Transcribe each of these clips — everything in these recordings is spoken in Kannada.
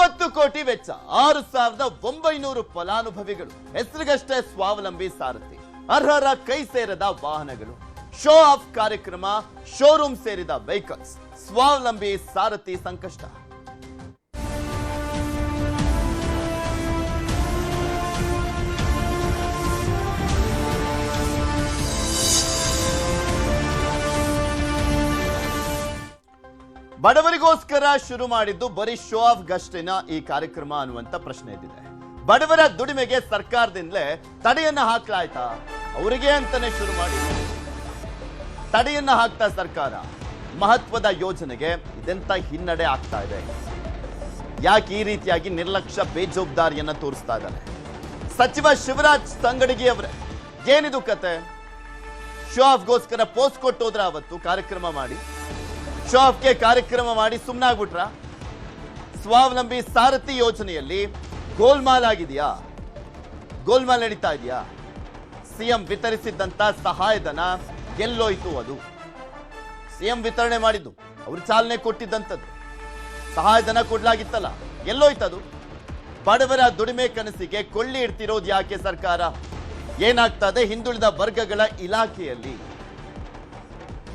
9 ಕೋಟಿ ವೆಚ್ಚ 6,900 ಫಲಾನುಭವಿಗಳು ಹೆಸರಿಗಷ್ಟೇ ಸ್ವಾವಲಂಬಿ ಸಾರಥಿ ಅರ್ಹರ ಕೈ ಸೇರದ ವಾಹನಗಳು ಶೋ ಆಫ್ ಕಾರ್ಯಕ್ರಮ ಶೋರೂಮ್ ಸೇರಿದ ವೆಹಿಕಲ್ಸ್ ಸ್ವಾವಲಂಬಿ ಸಾರಥಿ ಸಂಕಷ್ಟ ಬಡವರಿಗೋಸ್ಕರ ಶುರು ಮಾಡಿದ್ದು ಬರೀ ಶೋ ಆಫ್ ಗಷ್ಟೇನ ಈ ಕಾರ್ಯಕ್ರಮ ಅನ್ನುವಂತ ಪ್ರಶ್ನೆ ಎದ್ದಿದೆ. ಬಡವರ ದುಡಿಮೆಗೆ ಸರ್ಕಾರದಿಂದಲೇ ತಡೆಯನ್ನ ಹಾಕ್ಲಾಯ್ತಾ? ಅವರಿಗೆ ಅಂತಾನೆ ಶುರು ಮಾಡಿ ತಡೆಯನ್ನ ಹಾಕ್ತಾ ಸರ್ಕಾರ ಮಹತ್ವದ ಯೋಜನೆಗೆ ಇದೆಂತ ಹಿನ್ನಡೆ ಆಗ್ತಾ ಇದೆ? ಯಾಕೆ ಈ ರೀತಿಯಾಗಿ ನಿರ್ಲಕ್ಷ್ಯ ಬೇಜವಾಬ್ದಾರಿಯನ್ನ ತೋರಿಸ್ತಾ ಇದ್ದಾರೆ ಸಚಿವ ಶಿವರಾಜ್ ತಂಗಡಗಿ ಅವರೇ? ಏನಿದು ಕತೆ? ಶೋ ಆಫ್ಗೋಸ್ಕರ ಪೋಸ್ಟ್ ಕೊಟ್ಟೋದ್ರ ಅವತ್ತು ಕಾರ್ಯಕ್ರಮ ಮಾಡಿ ಶೋ ಆಫ್ಗೆ ಕಾರ್ಯಕ್ರಮ ಮಾಡಿ ಸುಮ್ಮನಾಗ್ಬಿಟ್ರ? ಸ್ವಾವಲಂಬಿ ಸಾರಥಿ ಯೋಜನೆಯಲ್ಲಿ ಗೋಲ್ಮಾಲ್ ಆಗಿದೆಯಾ? ಗೋಲ್ಮಾಲ್ ನಡೀತಾ ಇದೆಯಾ? ಸಿಎಂ ವಿತರಿಸಿದ್ದಂತ ಸಹಾಯಧನ ಎಲ್ಲೋಯ್ತು? ಅದು ಸಿಎಂ ವಿತರಣೆ ಮಾಡಿದ್ದು, ಅವರು ಚಾಲನೆ ಕೊಟ್ಟಿದ್ದಂಥದ್ದು ಸಹಾಯಧನ ಕೊಡ್ಲಾಗಿತ್ತಲ್ಲ, ಎಲ್ಲೋಯ್ತದು? ಬಡವರ ದುಡಿಮೆ ಕನಸಿಗೆ ಕೊಳ್ಳಿ ಇಡ್ತಿರೋದು ಯಾಕೆ ಸರ್ಕಾರ? ಏನಾಗ್ತದೆ ಹಿಂದುಳಿದ ವರ್ಗಗಳ ಇಲಾಖೆಯಲ್ಲಿ?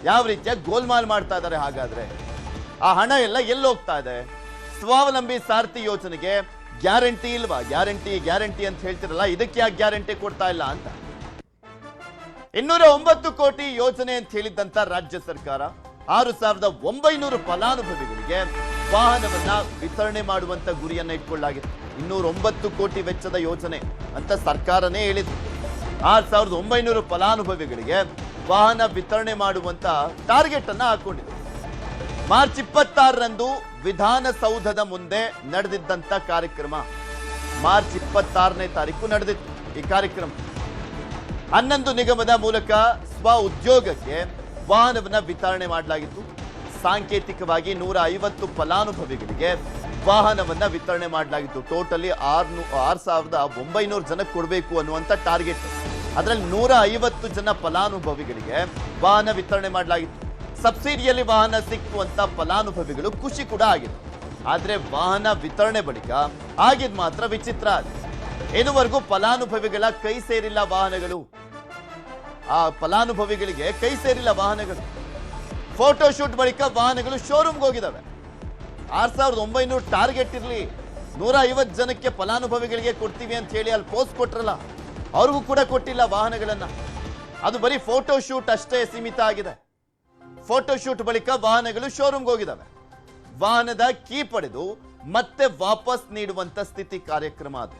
ಯಾವ ರೀತಿಯ ಗೋಲ್ಮಾಲ್ ಮಾಡ್ತಾ ಇದ್ದಾರೆ? ಹಾಗಾದ್ರೆ ಆ ಹಣ ಎಲ್ಲ ಎಲ್ಲೋಗ್ತಾ ಇದೆ? ಸ್ವಾವಲಂಬಿ ಸಾರಥಿ ಯೋಜನೆಗೆ ಗ್ಯಾರಂಟಿ ಇಲ್ವಾ? ಗ್ಯಾರಂಟಿ ಅಂತ ಹೇಳ್ತಿರಲ್ಲ, ಇದಕ್ಕೆ ಯಾಕೆ ಗ್ಯಾರಂಟಿ ಕೊಡ್ತಾ ಇಲ್ಲ ಅಂತ. 209 ಕೋಟಿ ಯೋಜನೆ ಅಂತ ಹೇಳಿದ್ದಂತ ರಾಜ್ಯ ಸರ್ಕಾರ 6,900 ಫಲಾನುಭವಿಗಳಿಗೆ ವಾಹನವನ್ನ ವಿತರಣೆ ಮಾಡುವಂತ ಗುರಿಯನ್ನ ಇಟ್ಕೊಳ್ಳಲಾಗಿದೆ. 209 ಕೋಟಿ ವೆಚ್ಚದ ಯೋಜನೆ ಅಂತ ಸರ್ಕಾರನೇ ಹೇಳಿದ್ರು. 6,900 ಫಲಾನುಭವಿಗಳಿಗೆ ವಾಹನ ವಿತರಣೆ ಮಾಡುವಂತ ಟಾರ್ಗೆಟ್ ಅನ್ನ ಹಾಕೊಂಡಿದೆ. ಮಾರ್ಚ್ 26ರಂದು ವಿಧಾನಸೌಧದ ಮುಂದೆ ನಡೆದಿದ್ದಂತ ಕಾರ್ಯಕ್ರಮ, ಮಾರ್ಚ್ 26ನೇ ತಾರೀಕು ನಡೆದಿತ್ತು ಈ ಕಾರ್ಯಕ್ರಮ. 11 ನಿಗಮದ ಮೂಲಕ ಸ್ವ ಉದ್ಯೋಗಕ್ಕೆ ವಾಹನವನ್ನ ವಿತರಣೆ ಮಾಡಲಾಗಿತ್ತು. ಸಾಂಕೇತಿಕವಾಗಿ 150 ಫಲಾನುಭವಿಗಳಿಗೆ ವಾಹನವನ್ನ ವಿತರಣೆ ಮಾಡಲಾಗಿತ್ತು. ಟೋಟಲಿ 6,900 ಜನಕ್ಕೆ ಕೊಡಬೇಕು ಅನ್ನುವಂತ ಟಾರ್ಗೆಟ್. ಅದರಲ್ಲಿ 150 ಜನ ಫಲಾನುಭವಿಗಳಿಗೆ ವಾಹನ ವಿತರಣೆ ಮಾಡಲಾಗಿತ್ತು. ಸಬ್ಸಿಡಿಯಲ್ಲಿ ವಾಹನ ಸಿಕ್ತು ಅಂತ ಫಲಾನುಭವಿಗಳು ಖುಷಿ ಕೂಡ ಆಗಿದೆ. ಆದ್ರೆ ವಾಹನ ವಿತರಣೆ ಬಳಿಕ ಆಗಿದ್ ಮಾತ್ರ ವಿಚಿತ್ರ. ಇದುವರೆಗೂ ಫಲಾನುಭವಿಗಳ ಕೈ ಸೇರಿಲ್ಲ ವಾಹನಗಳು. ಆ ಫಲಾನುಭವಿಗಳಿಗೆ ಕೈ ಸೇರಿಲ್ಲ ವಾಹನಗಳು. ಫೋಟೋ ಶೂಟ್ ಬಳಿಕ ವಾಹನಗಳು ಶೋರೂಮ್ಗೆ ಹೋಗಿದ್ದಾವೆ. 6,900 ಟಾರ್ಗೆಟ್ ಇರಲಿ, 150 ಜನಕ್ಕೆ ಫಲಾನುಭವಿಗಳಿಗೆ ಕೊಡ್ತೀವಿ ಅಂತ ಹೇಳಿ ಅಲ್ಲಿ ಪೋಸ್ಟ್ ಕೊಟ್ರಲ್ಲ, ಅವ್ರಿಗೂ ಕೂಡ ಕೊಟ್ಟಿಲ್ಲ ವಾಹನಗಳನ್ನ. ಅದು ಬರೀ ಫೋಟೋ ಶೂಟ್ ಅಷ್ಟೇ ಸೀಮಿತ ಆಗಿದೆ. ಫೋಟೋ ಶೂಟ್ ಬಳಿಕ ವಾಹನಗಳು ಶೋರೂಮ್ಗೆ ಹೋಗಿದ್ದಾವೆ. ವಾಹನದ ಕೀ ಪಡೆದು ಮತ್ತೆ ವಾಪಸ್ ನೀಡುವಂತ ಸ್ಥಿತಿ ಕಾರ್ಯಕ್ರಮ ಅದು.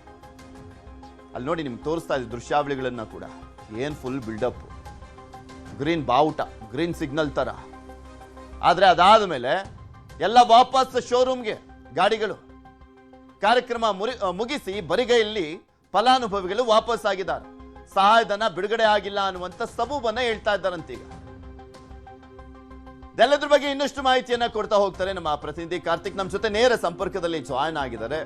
ಅಲ್ಲಿ ನೋಡಿ, ನಿಮ್ಗೆ ತೋರಿಸ್ತಾ ಇದ್ದ ದೃಶ್ಯಾವಳಿಗಳನ್ನ ಕೂಡ ಏನ್ ಫುಲ್ ಬಿಲ್ಡಪ್, ಗ್ರೀನ್ ಬಾವುಟ, ಗ್ರೀನ್ ಸಿಗ್ನಲ್ ತರ. ಆದ್ರೆ ಅದಾದ ಮೇಲೆ ಎಲ್ಲ ವಾಪಸ್ ಶೋರೂಮ್ಗೆ ಗಾಡಿಗಳು. ಕಾರ್ಯಕ್ರಮ ಮುಗಿಸಿ ಬರಿಗೈಯಲ್ಲಿ ಫಲಾನುಭವಿಗಳು ವಾಪಸ್ ಆಗಿದ್ದಾರೆ. ಸಹಾಯಧನ ಬಿಡುಗಡೆ ಆಗಿಲ್ಲ ಅನ್ನುವಂತ ಸಬೂಬನ್ನ ಹೇಳ್ತಾ ಇದ್ದಾರಂತೀಗ. ಇದೆಲ್ಲದ್ರ ಬಗ್ಗೆ ಇನ್ನಷ್ಟು ಮಾಹಿತಿಯನ್ನ ಕೊಡ್ತಾ ಹೋಗ್ತಾರೆ ನಮ್ಮ ಪ್ರತಿನಿಧಿ ಕಾರ್ತಿಕ್. ನಮ್ಮ ಜೊತೆ ನೇರ ಸಂಪರ್ಕದಲ್ಲಿ ಜಾಯ್ನ್ ಆಗಿದ್ದಾರೆ.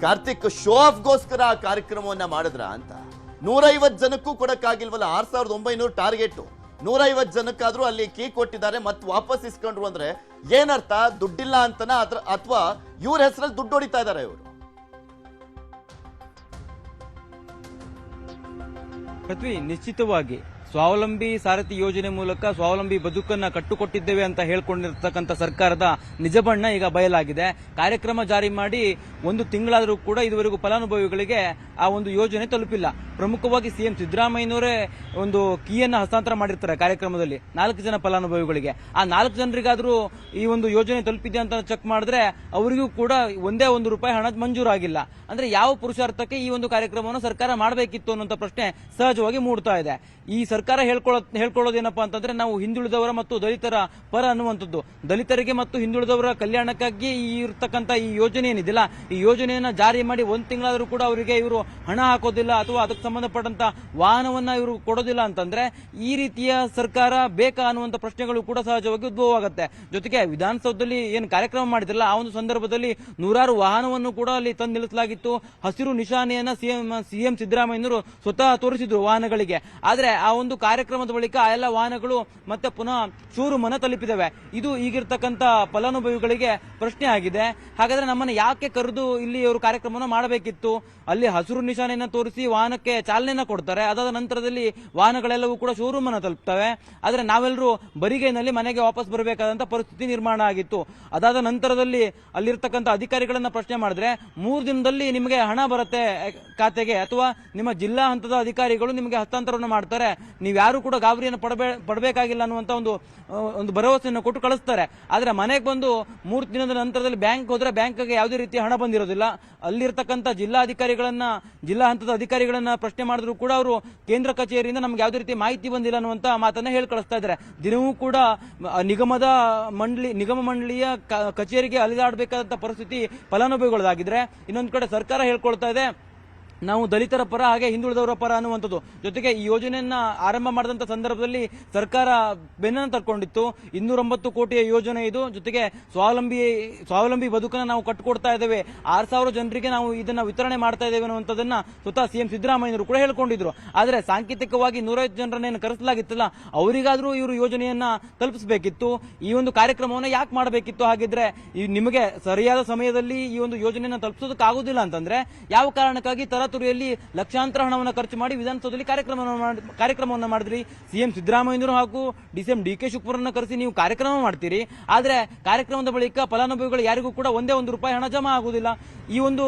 ಕಾರ್ತಿಕ್, ಶೋ ಆಫ್ಗೋಸ್ಕರ ಆ ಕಾರ್ಯಕ್ರಮವನ್ನ ಮಾಡಿದ್ರ ಅಂತ 150 ಜನಕ್ಕೂ ಕೊಡಕ್ಕಾಗಿಲ್ವಲ್ಲ? 6,900 ಟಾರ್ಗೆಟ್, 150 ಜನಕ್ಕಾದ್ರೂ ಅಲ್ಲಿ ಕೀ ಕೊಟ್ಟಿದ್ದಾರೆ, ಮತ್ತೆ ವಾಪಸ್ ಇಸ್ಕೊಂಡ್ರು ಅಂದ್ರೆ ಏನರ್ಥ? ದುಡ್ಡಿಲ್ಲ ಅಂತನ ಅಥವಾ ಇವ್ರ ಹೆಸರಲ್ಲಿ ದುಡ್ಡು ಹೊಡಿತಾ ಇದಾರೆ ಇವರು? ಪೃಥ್ವಿ, ನಿಶ್ಚಿತವಾಗಿ ಸ್ವಾವಲಂಬಿ ಸಾರಥಿ ಯೋಜನೆ ಮೂಲಕ ಸ್ವಾವಲಂಬಿ ಬದುಕನ್ನ ಕಟ್ಟುಕೊಟ್ಟಿದ್ದೇವೆ ಅಂತ ಹೇಳ್ಕೊಂಡಿರ್ತಕ್ಕಂಥ ಸರ್ಕಾರದ ನಿಜ ಬಣ್ಣ ಈಗ ಬಯಲಾಗಿದೆ. ಕಾರ್ಯಕ್ರಮ ಜಾರಿ ಮಾಡಿ 1 ತಿಂಗಳಾದರೂ ಕೂಡ ಇದುವರೆಗೂ ಫಲಾನುಭವಿಗಳಿಗೆ ಆ ಒಂದು ಯೋಜನೆ ತಲುಪಿಲ್ಲ. ಪ್ರಮುಖವಾಗಿ ಸಿಎಂ ಸಿದ್ದರಾಮಯ್ಯನವರೇ ಒಂದು ಕೀಯನ್ನ ಹಸ್ತಾಂತರ ಮಾಡಿರ್ತಾರೆ ಕಾರ್ಯಕ್ರಮದಲ್ಲಿ 4 ಜನ ಫಲಾನುಭವಿಗಳಿಗೆ. ಆ 4 ಜನರಿಗಾದ್ರೂ ಈ ಒಂದು ಯೋಜನೆ ತಲುಪಿದೆ ಅಂತ ಚೆಕ್ ಮಾಡಿದ್ರೆ ಅವರಿಗೂ ಕೂಡ ಒಂದೇ ₹1 ಹಣ ಮಂಜೂರಾಗಿಲ್ಲ. ಅಂದ್ರೆ ಯಾವ ಪುರುಷಾರ್ಥಕ್ಕೆ ಈ ಒಂದು ಕಾರ್ಯಕ್ರಮವನ್ನು ಸರ್ಕಾರ ಮಾಡಬೇಕಿತ್ತು ಅನ್ನುವಂಥ ಪ್ರಶ್ನೆ ಸಹಜವಾಗಿ ಮೂಡ್ತಾ ಇದೆ. ಈ ಸರ್ಕಾರ ಹೇಳ್ಕೊಳ್ಳೋದೇನಪ್ಪಾ ಅಂತಂದ್ರೆ ನಾವು ಹಿಂದುಳಿದವರ ಮತ್ತು ದಲಿತರ ಪರ ಅನ್ನುವಂಥದ್ದು. ದಲಿತರಿಗೆ ಮತ್ತು ಹಿಂದುಳಿದವರ ಕಲ್ಯಾಣಕ್ಕಾಗಿ ಇರತಕ್ಕಂಥ ಈ ಯೋಜನೆ ಏನಿದಿಲ್ಲ, ಈ ಯೋಜನೆಯನ್ನ ಜಾರಿ ಮಾಡಿ 1 ತಿಂಗಳಾದರೂ ಕೂಡ ಅವರಿಗೆ ಇವರು ಹಣ ಹಾಕೋದಿಲ್ಲ ಅಥವಾ ಅದಕ್ಕೆ ಸಂಬಂಧಪಟ್ಟಂತ ವಾಹನವನ್ನ ಇವರು ಕೊಡೋದಿಲ್ಲ ಅಂತಂದ್ರೆ ಈ ರೀತಿಯ ಸರ್ಕಾರ ಬೇಕಾ ಅನ್ನುವಂಥ ಪ್ರಶ್ನೆಗಳು ಕೂಡ ಸಹಜವಾಗಿ ಉದ್ಭವ ಆಗುತ್ತೆ. ಜೊತೆಗೆ ವಿಧಾನಸೌಧದಲ್ಲಿ ಏನು ಕಾರ್ಯಕ್ರಮ ಮಾಡಿದ್ರಲ್ಲ, ಆ ಒಂದು ಸಂದರ್ಭದಲ್ಲಿ 100 ವಾಹನವನ್ನು ಕೂಡ ಅಲ್ಲಿ ತಂದು ನಿಲ್ಲಿಸಲಾಗಿತ್ತು. ಹಸಿರು ನಿಶಾನೆಯನ್ನ ಸಿಎಂ ಸಿದ್ದರಾಮಯ್ಯನವರು ಸ್ವತಃ ತೋರಿಸಿದ್ರು ವಾಹನಗಳಿಗೆ. ಆದ್ರೆ ಆ ಒಂದು ಒಂದು ಕಾರ್ಯಕ್ರಮದ ಬಳಿಕ ಆ ಎಲ್ಲ ವಾಹನಗಳು ಮತ್ತೆ ಪುನಃ ಶೋರೂಮ್ ಅನ್ನು ತಲುಪಿದವೆ. ಇದು ಈಗಿರ್ತಕ್ಕಂಥ ಫಲಾನುಭವಿಗಳಿಗೆ ಪ್ರಶ್ನೆ ಆಗಿದೆ. ಹಾಗಾದ್ರೆ ನಮ್ಮನ್ನು ಯಾಕೆ ಕರೆದು ಇಲ್ಲಿ ಅವರು ಕಾರ್ಯಕ್ರಮವನ್ನು ಮಾಡಬೇಕಿತ್ತು? ಅಲ್ಲಿ ಹಸಿರು ನಿಶಾನೆಯನ್ನ ತೋರಿಸಿ ವಾಹನಕ್ಕೆ ಚಾಲನೆಯನ್ನ ಕೊಡ್ತಾರೆ. ಅದಾದ ನಂತರದಲ್ಲಿ ವಾಹನಗಳೆಲ್ಲವೂ ಕೂಡ ಶೋರೂಮ್ ಅನ್ನು ತಲುಪ್ತವೆ. ಆದ್ರೆ ನಾವೆಲ್ಲರೂ ಬರಿಗೈನಲ್ಲಿ ಮನೆಗೆ ವಾಪಸ್ ಬರಬೇಕಾದಂತ ಪರಿಸ್ಥಿತಿ ನಿರ್ಮಾಣ ಆಗಿತ್ತು. ಅದಾದ ನಂತರದಲ್ಲಿ ಅಲ್ಲಿರ್ತಕ್ಕಂಥ ಅಧಿಕಾರಿಗಳನ್ನ ಪ್ರಶ್ನೆ ಮಾಡಿದ್ರೆ 3 ದಿನದಲ್ಲಿ ನಿಮಗೆ ಹಣ ಬರುತ್ತೆ ಖಾತೆಗೆ, ಅಥವಾ ನಿಮ್ಮ ಜಿಲ್ಲಾ ಹಂತದ ಅಧಿಕಾರಿಗಳು ನಿಮಗೆ ಹಸ್ತಾಂತರವನ್ನು ಮಾಡ್ತಾರೆ, ನೀವ್ಯಾರು ಕೂಡ ಗಾಬರಿಯನ್ನು ಪಡಬೇಕಾಗಿಲ್ಲ ಅನ್ನುವಂತ ಒಂದು ಭರವಸೆಯನ್ನು ಕೊಟ್ಟು ಕಳಿಸ್ತಾರೆ. ಆದ್ರೆ ಮನೆಗೆ ಬಂದು 3 ದಿನದ ನಂತರದಲ್ಲಿ ಬ್ಯಾಂಕ್ ಹೋದ್ರೆ ಬ್ಯಾಂಕ್ಗೆ ಯಾವುದೇ ರೀತಿಯ ಹಣ ಬಂದಿರೋದಿಲ್ಲ. ಅಲ್ಲಿರ್ತಕ್ಕಂಥ ಜಿಲ್ಲಾ ಹಂತದ ಅಧಿಕಾರಿಗಳನ್ನ ಪ್ರಶ್ನೆ ಮಾಡಿದ್ರು ಕೂಡ ಅವರು ಕೇಂದ್ರ ಕಚೇರಿಯಿಂದ ನಮ್ಗೆ ಯಾವುದೇ ರೀತಿ ಮಾಹಿತಿ ಬಂದಿಲ್ಲ ಅನ್ನುವಂತ ಮಾತನ್ನ ಹೇಳಿ ಕಳಿಸ್ತಾ ಇದ್ದಾರೆ. ದಿನವೂ ಕೂಡ ನಿಗಮ ಮಂಡಳಿಯ ಕಚೇರಿಗೆ ಅಲಿದಾಡಬೇಕಾದಂತ ಪರಿಸ್ಥಿತಿ ಫಲಾನುಭವಿಗಳದಾಗಿದ್ರೆ, ಇನ್ನೊಂದು ಕಡೆ ಸರ್ಕಾರ ಹೇಳ್ಕೊಳ್ತಾ ಇದೆ ನಾವು ದಲಿತರ ಪರ ಹಾಗೆ ಹಿಂದುಳಿದವರ ಪರ ಅನ್ನುವಂಥದ್ದು. ಜೊತೆಗೆ ಈ ಯೋಜನೆಯನ್ನ ಆರಂಭ ಮಾಡಿದಂತ ಸಂದರ್ಭದಲ್ಲಿ ಬೆನ್ನನ್ನು ತಕ್ಕೊಂಡಿತ್ತು. 209 ಕೋಟಿಯ ಯೋಜನೆ ಇದು. ಜೊತೆಗೆ ಸ್ವಾವಲಂಬಿ ಬದುಕನ್ನು ನಾವು ಕಟ್ಟಿಕೊಡ್ತಾ ಇದ್ದೇವೆ, 6,000 ಜನರಿಗೆ ನಾವು ಇದನ್ನ ವಿತರಣೆ ಮಾಡ್ತಾ ಇದ್ದೇವೆ ಅನ್ನುವಂಥದ್ದನ್ನ ಸ್ವತಃ ಸಿಎಂ ಸಿದ್ದರಾಮಯ್ಯರು ಕೂಡ ಹೇಳ್ಕೊಂಡಿದ್ರು. ಆದ್ರೆ ಸಾಂಕೇತಿಕವಾಗಿ 150 ಜನರನ್ನ ಕರೆಸಲಾಗಿತ್ತಲ್ಲ, ಅವರಿಗಾದ್ರೂ ಇವರು ಯೋಜನೆಯನ್ನ ತಲುಪಿಸಬೇಕಿತ್ತು. ಈ ಒಂದು ಕಾರ್ಯಕ್ರಮವನ್ನು ಯಾಕೆ ಮಾಡಬೇಕಿತ್ತು? ಹಾಗಿದ್ರೆ ನಿಮಗೆ ಸರಿಯಾದ ಸಮಯದಲ್ಲಿ ಈ ಒಂದು ಯೋಜನೆಯನ್ನ ತಲುಪಿಸೋದಕ್ಕಾಗುದಿಲ್ಲ ಅಂತಂದ್ರೆ ಯಾವ ಕಾರಣಕ್ಕಾಗಿ ತರಾತುರಿಯಲ್ಲಿ ಲಕ್ಷಾಂತರ ಹಣವನ್ನು ಖರ್ಚು ಮಾಡಿ ವಿಧಾನಸೌಧದಲ್ಲಿ ಕಾರ್ಯಕ್ರಮವನ್ನು ಮಾಡಿದ್ರಿ? ಸಿಎಂ ಸಿದ್ದರಾಮಯ್ಯರು ಹಾಗೂ ಡಿಸಿಎಂ ಡಿ ಕೆ ಶಿವಕುಮಾರ್ನ ಕರೆಸಿ ನೀವು ಕಾರ್ಯಕ್ರಮ ಮಾಡ್ತೀರಿ. ಆದ್ರೆ ಕಾರ್ಯಕ್ರಮದ ಬಳಿಕ ಫಲಾನುಭವಿಗಳು ಯಾರಿಗೂ ಕೂಡ ಒಂದೇ ₹1 ಹಣ ಜಮಾ ಆಗುವುದಿಲ್ಲ. ಈ ಒಂದು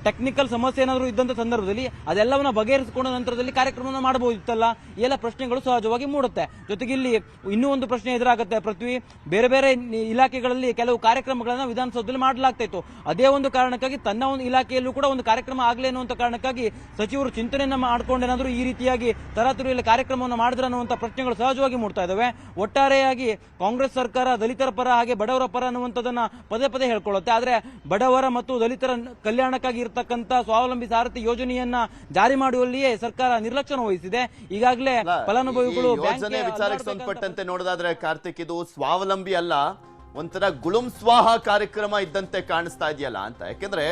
ಟೆಕ್ನಿಕಲ್ ಸಮಸ್ಯೆ ಏನಾದರೂ ಇದ್ದಂತ ಸಂದರ್ಭದಲ್ಲಿ ಅದೆಲ್ಲವನ್ನ ಬಗೆಹರಿಸಿಕೊಂಡ ನಂತರದಲ್ಲಿ ಕಾರ್ಯಕ್ರಮವನ್ನು ಮಾಡಬಹುದಿತ್ತಲ್ಲ. ಎಲ್ಲ ಪ್ರಶ್ನೆಗಳು ಸಹಜವಾಗಿ ಮೂಡುತ್ತೆ. ಜೊತೆಗೆ ಇಲ್ಲಿ ಇನ್ನೂ ಒಂದು ಪ್ರಶ್ನೆ ಎದುರಾಗುತ್ತೆ ಪೃಥ್ವಿ. ಬೇರೆ ಬೇರೆ ಇಲಾಖೆಗಳಲ್ಲಿ ಕೆಲವು ಕಾರ್ಯಕ್ರಮಗಳನ್ನ ವಿಧಾನಸೌಧದಲ್ಲಿ ಮಾಡಲಾಗ್ತಾ ಇತ್ತು. ಅದೇ ಒಂದು ಕಾರಣಕ್ಕಾಗಿ ತನ್ನ ಒಂದು ಇಲಾಖೆಯಲ್ಲೂ ಕೂಡ ಒಂದು ಕಾರ್ಯಕ್ರಮ ಆಗಲಿ ಅನ್ನುವಂತ ಕಾರಣಕ್ಕಾಗಿ ಸಚಿವರು ಚಿಂತನೆಯನ್ನ ಮಾಡಿಕೊಂಡೇನಾದ್ರೂ ಈ ರೀತಿಯಾಗಿ ತರಾತುರಿಯಲ್ಲಿ ಕಾರ್ಯಕ್ರಮವನ್ನು ಮಾಡಿದ್ರೆ ಅನ್ನುವಂಥ ಪ್ರಶ್ನೆಗಳು ಸಹಜವಾಗಿ ಮೂಡ್ತಾ ಇದಾವೆ. ಒಟ್ಟಾರೆಯಾಗಿ ಕಾಂಗ್ರೆಸ್ ಸರ್ಕಾರ ದಲಿತರ ಪರ ಹಾಗೆ ಬಡವರ ಪರ ಅನ್ನುವಂಥದ್ದನ್ನ ಪದೇ ಪದೇ ಹೇಳ್ಕೊಳ್ಳುತ್ತೆ. ಆದ್ರೆ ಬಡವರ ಮತ್ತು ದಲಿತರ ಕಲ್ಯಾಣಕ್ಕಾಗಿ ಇರತಕ್ಕಂತ ಸ್ವಾವಲಂಬಿ ಸಾರಥಿ ಯೋಜನೆಯನ್ನ ಜಾರಿ ಮಾಡುವಲ್ಲಿಯೇ ಸರ್ಕಾರ ನಿರ್ಲಕ್ಷ್ಯ ವಹಿಸಿದೆ. ಈಗಾಗಲೇ ಫಲಾನುಭವಿಗಳು ಯೋಜನೆ ವಿಚಾರಕ್ಕೆ ಸಂಬಂಧಪಟ್ಟಂತೆ ನೋಡೋದಾದ್ರೆ ಕಾರ್ತಿಕ್, ಇದು ಸ್ವಾವಲಂಬಿ ಅಲ್ಲ, ಒಂಥರ ಗುಳುಂ ಸ್ವಾಹ ಕಾರ್ಯಕ್ರಮ ಇದ್ದಂತೆ ಕಾಣಿಸ್ತಾ ಇದೆಯಲ್ಲ ಅಂತ. ಯಾಕೆಂದ್ರೆ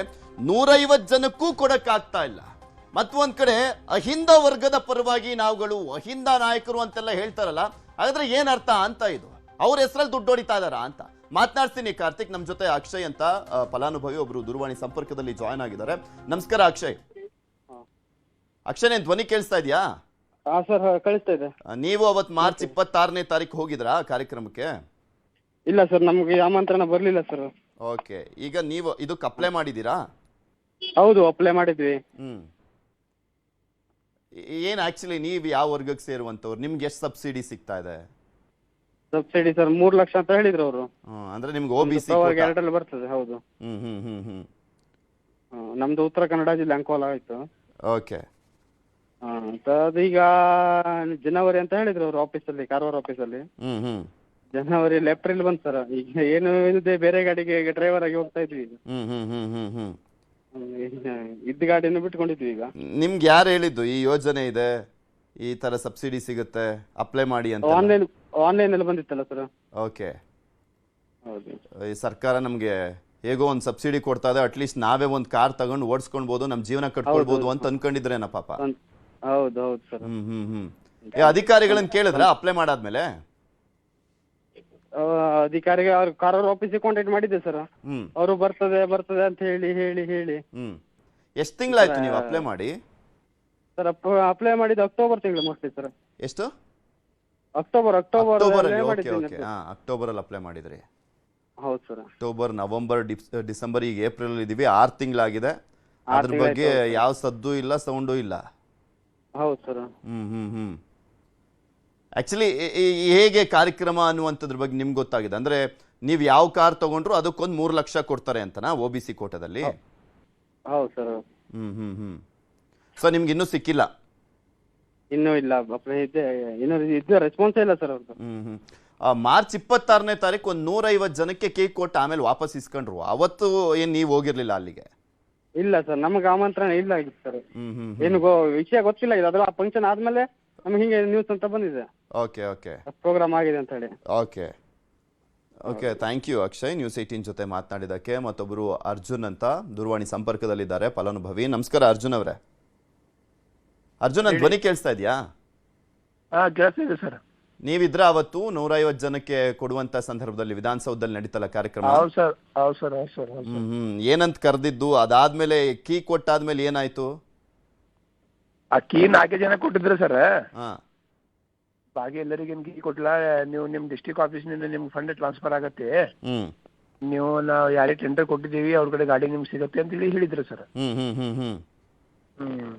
150 ಜನಕ್ಕೂ ಕೊಡಕ್ಕಾಗ್ತಾ ಇಲ್ಲ. ಮತ್ತೊಂದ್ ಕಡೆ ಅಹಿಂದ ವರ್ಗದ ಪರವಾಗಿ ನಾವುಗಳು ಅಹಿಂದ ನಾಯಕರು ಅಂತೆಲ್ಲ ಹೇಳ್ತಾರಲ್ಲ, ಹಾಗಾದ್ರೆ ಏನ್ ಅರ್ಥ ಅಂತ? ಇದು ಅವ್ರ ಹೆಸರಲ್ಲಿ ದುಡ್ಡು ಹೊಡಿತಾ ಇದಾರ ಅಂತ ಮಾತನಾಡ್ತೀನಿ. ಕಾರ್ತಿಕ್, ನಮ್ ಜೊತೆ ಅಕ್ಷಯ್ ಅಂತ ಫಲಾನುಭವಿ ಒಬ್ರು ದೂರವಾಣಿ ಸಂಪರ್ಕದಲ್ಲಿ ಜಾಯ್ನ್ ಆಗಿದ್ದಾರೆ. ನಮಸ್ಕಾರ ಅಕ್ಷಯ್. ಅಕ್ಷಯ್, ಏನ್ ಧ್ವನಿ ಕೇಳಿಸ್ತಾ ಇದೆಯಾ? ಸರ್ ಕಳಿಸ್ತಾ ಇದೆ. ನೀವು ಅವತ್ ಮಾರ್ಚ್ 26ನೇ ತಾರೀಕು ಹೋಗಿದ್ರಾ ಕಾರ್ಯಕ್ರಮಕ್ಕೆ? ಇಲ್ಲ ಸರ್, ನಮ್ಗೆ ಆಮಂತ್ರಣ ಬರ್ಲಿಲ್ಲ ಸರ್. ಓಕೆ, ಈಗ ನೀವು ಇದಕ್ಕೆ ಅಪ್ಲೈ ಮಾಡಿದೀರಾ? ಹೌದು, ಅಪ್ಲೈ ಮಾಡಿದ್ವಿ. ಏನ್ ಆಕ್ಚುಲಿ ನೀವು ಯಾವ ವರ್ಗಕ್ಕೆ ಸೇರುವಂತವ್ರು? ನಿಮ್ಗೆ ಎಷ್ಟು ಸಬ್ಸಿಡಿ ಸಿಗ್ತಾ ಇದೆ? ಸಬ್ಸಿಡಿ ಸರ್ 3 ಲಕ್ಷ ಅಂತ ಹೇಳಿದ್ರು ಅವರು. ಅಂದ್ರೆ ನಿಮ್ಗೆ OBC 2 ಬರ್ತದೆ. ಹೌದು. ನಮ್ದು ಉತ್ತರ ಕನ್ನಡ ಜಿಲ್ಲೆ ಅಂಕೋಲ ಆಯ್ತು. ಓಕೆ. ಅದೀಗ ಜನವರಿ ಅಂತ ಹೇಳಿದ್ರು ಅವರು ಆಫೀಸಲ್ಲಿ, ಕಾರವಾರ ಆಫೀಸಲ್ಲಿ. ಜನವರಿ ಏಪ್ರಿಲ್ ಬಂತು ಸರ್. ಈಗ ಏನು ಇದೆ, ಬೇರೆ ಗಾಡಿಗೆ ಡ್ರೈವರ್ ಆಗಿ ಹೋಗ್ತಾ ಇದ್ವಿ. ಇದ್ದ ಗಾಡಿಯನ್ನು ಬಿಟ್ಕೊಂಡಿದ್ವಿ. ಈಗ ನಿಮ್ಗೆ ಯಾರು ಹೇಳಿದ್ದು ಈ ಯೋಜನೆ ಇದೆ, ಈ ತರ ಸಬ್ಸಿಡಿ ಸಿಗುತ್ತೆ, ಅಪ್ಲೈ ಮಾಡಿ ಅಂತ? ಆನ್ಲೈನ್ ಅಲ್ಲಿ ಬಂದಿತ್ತಲ್ಲ ಸರ್. ಓಕೆ. ಹೌದು. ಈ ಸರ್ಕಾರ ನಮ್ಗೆ ಹೇಗೋ ಒಂದು ಸಬ್ಸಿಡಿ ಕೊಡ್ತಾ ಇದೆ, ಅಟ್ಲೀಸ್ಟ್ ನಾವೇ ಒಂದು ಕಾರ್ ತಗೊಂಡು ಓಡಿಸ್ಕೊಳ್ಬಹುದು, ನಮ್ ಜೀವನ ಕಟ್ಕೊಳ್ಬಹುದು ಅಂತ ಅನ್ಕೊಂಡಿದ್ರೇನ ಪಾಪ? ಹೌದು ಹೌದು ಸರ್. ಅಧಿಕಾರಿಗಳನ್ನ ಕೇಳಿದ್ರ ಅಪ್ಲೈ ಮಾಡಾದ್ಮೇಲೆ? ಅಧಿಕಾರಿಗೆ ಅವ್ರ ಕಾರವಾರ ಆಫೀಸಿಗೆ ಕಾಂಟ್ಯಾಕ್ಟ್ ಮಾಡಿದ್ದೆ ಸರ್. ಅವರು ಬರ್ತದೆ ಅಂತ ಹೇಳಿ ಹೇಳಿ ಹೇಳಿ ಎಷ್ಟು ತಿಂಗಳಾಯ್ತು ನೀವು ಅಪ್ಲೈ ಮಾಡಿ? ಸರ್ ಅಪ್ಲೈ ಮಾಡಿದ್ದು ಅಕ್ಟೋಬರ್ ತಿಂಗಳು ಮೋಸ್ಟ್ಲಿ ಸರ್. ಎಷ್ಟು? ಅಕ್ಟೋಬರ್ ಅಕ್ಟೋಬರ್ ಅಲ್ಲಿ ಅಪ್ಲೈ ಮಾಡಿದ್ರಿ? ಹೌದು ಸರ್. ಅಕ್ಟೋಬರ್, ನವೆಂಬರ್, ಡಿಸೆಂಬರ್, ಈಗ ಏಪ್ರಿಲ್ ಇದೀವಿ, 6 ತಿಂಗಳಾಗಿದೆ. ಅದ್ರ ಬಗ್ಗೆ ಯಾವ ಸದ್ದು ಇಲ್ಲ, ಸೌಂಡು ಇಲ್ಲ. ಹೌದು ಸರ್. ಆಕ್ಚುಲಿ ಹೇಗೆ ಕಾರ್ಯಕ್ರಮ ಅನ್ನುವಂಥದ್ರ ಬಗ್ಗೆ ನಿಮ್ಗೆ ಗೊತ್ತಾಗಿದೆ? ಅಂದ್ರೆ ನೀವು ಯಾವ ಕಾರ್ ತಗೊಂಡ್ರು ಅದಕ್ಕೊಂದು 3 ಲಕ್ಷ ಕೊಡ್ತಾರೆ ಅಂತನಾ OBC ಕೋಟದಲ್ಲಿ? ಹೌದು ಸರ್. ಸೊ ನಿಮ್ಗೆ ಇನ್ನೂ ಸಿಕ್ಕಿಲ್ಲ? ಇನ್ನೂ ಇಲ್ಲ, ಇನ್ನೂ ರೆಸ್ಪಾನ್ಸ್ ಇಲ್ಲ ಸರ್ ಅವ್ರದ್ದು. ಮಾರ್ಚ್ 26ನೇ ತಾರೀಕು ಒಂದು 150 ಜನಕ್ಕೆ ಕೇಕ್ ಕೊಟ್ಟು ಆಮೇಲೆ ವಾಪಸ್ ಇಸ್ಕೊಂಡ್ರು. ಅವತ್ತು ಏನ್ ನೀವು ಹೋಗಿರ್ಲಿಲ್ಲ ಅಲ್ಲಿಗೆ? ಇಲ್ಲ ಸರ್, ನಮಗೆ ಆಮಂತ್ರಣ ಇಲ್ಲ ಆಗಿತ್ತು ಸರ್. ಏನು ವಿಷಯ ಗೊತ್ತಿಲ್ಲ. ಅದ್ರ ಫಂಕ್ಷನ್ ಆದ್ಮೇಲೆ ನಮ್ಗೆ ಹಿಂಗೆ ನ್ಯೂಸ್ ಅಂತ ಬಂದಿದೆ. ಓಕೆ ಓಕೆ, ಪ್ರೋಗ್ರಾಮ್ ಆಗಿದೆ ಅಂತ ಹೇಳಿ. Okay okay, thank you Akshay, news 18 ಜೊತೆ ಮಾತನಾಡಿದಕ್ಕೆ. ಮತ್ತೊಬ್ಬರು ಅರ್ಜುನ್ ಅಂತ ದೂರವಾಣಿ ಸಂಪರ್ಕದಲ್ಲಿದ್ದಾರೆ, ಫಲಾನುಭವಿ. ನಮಸ್ಕಾರ ಅರ್ಜುನ್ ಅವರೇ. ಅರ್ಜುನ್, ನನ್ನ ಧ್ವನಿ ಕೇಳಿಸ್ತಾ ಇದೆಯಾ? ಕೇಳ್ತಾ ಇದೆ ಸರ್. ನೀವಿದ್ರ ಅವತ್ತು 150 ಜನಕ್ಕೆ ಕೊಡುವಂತ ಸಂದರ್ಭದಲ್ಲಿ ವಿಧಾನಸೌಧದಲ್ಲಿ ನಡೀತಲ್ಲ ಕಾರ್ಯಕ್ರಮ? ಹೌದು ಸರ್, ಹೌದು ಸರ್, ಹೌದು ಸರ್, ಹೌದು ಸರ್. ಏನಂತ ಕರೆದಿದ್ದು? ಅದಾದ್ಮೇಲೆ ಕೀ ಕೊಟ್ಟಾದ್ಮೇಲೆ ಏನಾಯ್ತು? ಆ ಕೀ 4 ಜನ ಕೊಟ್ಟಿದ್ರು ಸರ್. ಹಾ, ಬಾಗಿ ಎಲ್ಲರಿಗೇನು ಕೀ ಕೊಟ್ಲ, ನೀವು ನಿಮ್ ಡಿಸ್ಟ್ರಿಕ್ಟ್ ಆಫೀಸ್ನಿಂದ ನಿಮ್ಗೆ ಫಂಡ್ ಟ್ರಾನ್ಸ್ಫರ್ ಆಗತ್ತೆ, ಹ್ಮ್ ನೀವು ನಾವು ಯಾರೇ ಟೆಂಡರ್ ಕೊಟ್ಟಿದ್ದೀವಿ ಅವ್ರ ಕಡೆ ಗಾಡಿ ನಿಮ್ಗೆ ಸಿಗತ್ತೆ ಅಂತ ಹೇಳಿದ್ರು ಸರ್. ಹ್ಮ್ ಹ್ಮ್ ಹ್ಮ್ ಹ್ಮ್ ಹ್ಮ್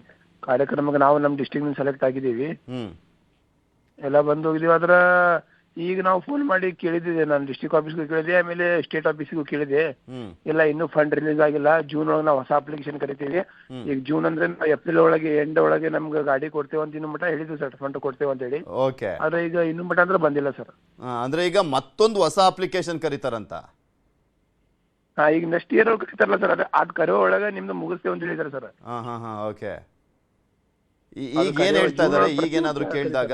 ಕಾರ್ಯಕ್ರಮಕ್ಕೆ ನಾವು ನಮ್ಮ ಡಿಸ್ಟ್ರಿಕ್ಟ್ ಸೆಲೆಕ್ಟ್ ಆಗಿದ್ದೀವಿ, ಹ್ಮ್ ಎಲ್ಲ ಬಂದು ಹೋಗಿದೀವಿ. ಆದ್ರ ಈಗ ನಾವು ಫೋನ್ ಮಾಡಿ ಕೇಳಿದ್ದೆ, ನಾನು ಡಿಸ್ಟ್ರಿಕ್ಟ್ ಆಫೀಸ್ಗೂ ಕೇಳಿದೆ, ಆಮೇಲೆ ಸ್ಟೇಟ್ ಆಫೀಸ್ಗೂ ಕೇಳಿದೆ. ಹ್ಮ್ ಇಲ್ಲ ಇನ್ನೂ ಫಂಡ್ ರಿಲೀಸ್ ಆಗಿಲ್ಲ, ಜೂನ್ ಒಳಗೆ ನಾವು ಹೊಸ ಅಪ್ಲಿಕೇಶನ್ ಕರಿತೀವಿ. ಈಗ ಜೂನ್ ಅಂದ್ರೆ ನಾವು ಏಪ್ರಿಲ್ ಒಳಗೆ ಎಂಡ್ ಒಳಗೆ ನಮ್ಗೆ ಗಾಡಿ ಕೊಡ್ತೇವೆ ಅಂತ ಇನ್ನು ಮಟ್ಟ ಹೇಳಿದ್ವಿ ಸರ್, ಫಂಡ್ ಕೊಡ್ತೇವೆ ಅಂತ ಹೇಳಿ. ಓಕೆ. ಆದ್ರೆ ಈಗ ಇನ್ನು ಮಟ್ಟ ಅಂದ್ರೆ ಬಂದಿಲ್ಲ ಸರ್. ಅಂದ್ರೆ ಈಗ ಮತ್ತೊಂದು ಹೊಸ ಅಪ್ಲಿಕೇಶನ್ ಕರೀತಾರಂತ? ಈಗ ನೆಕ್ಸ್ಟ್ ಇಯರ್ ಒಳಗೆ ಕರಿತಾರಲ್ಲ ಸರ್, ಅದ್ ಕರೋ ಒಳಗೆ ನಿಮ್ದು ಮುಗಿಸ್ತೇವೆ ಅಂತ ಹೇಳಿದಾರೆ ಸರ್. ಹಾ ಹಾ ಹಾ, ಓಕೆ. ಈಗ ಏನ್ ಹೇಳ್ತಾ ಇದಾರೆ? ಈಗೇನಾದ್ರು ಕೇಳಿದಾಗ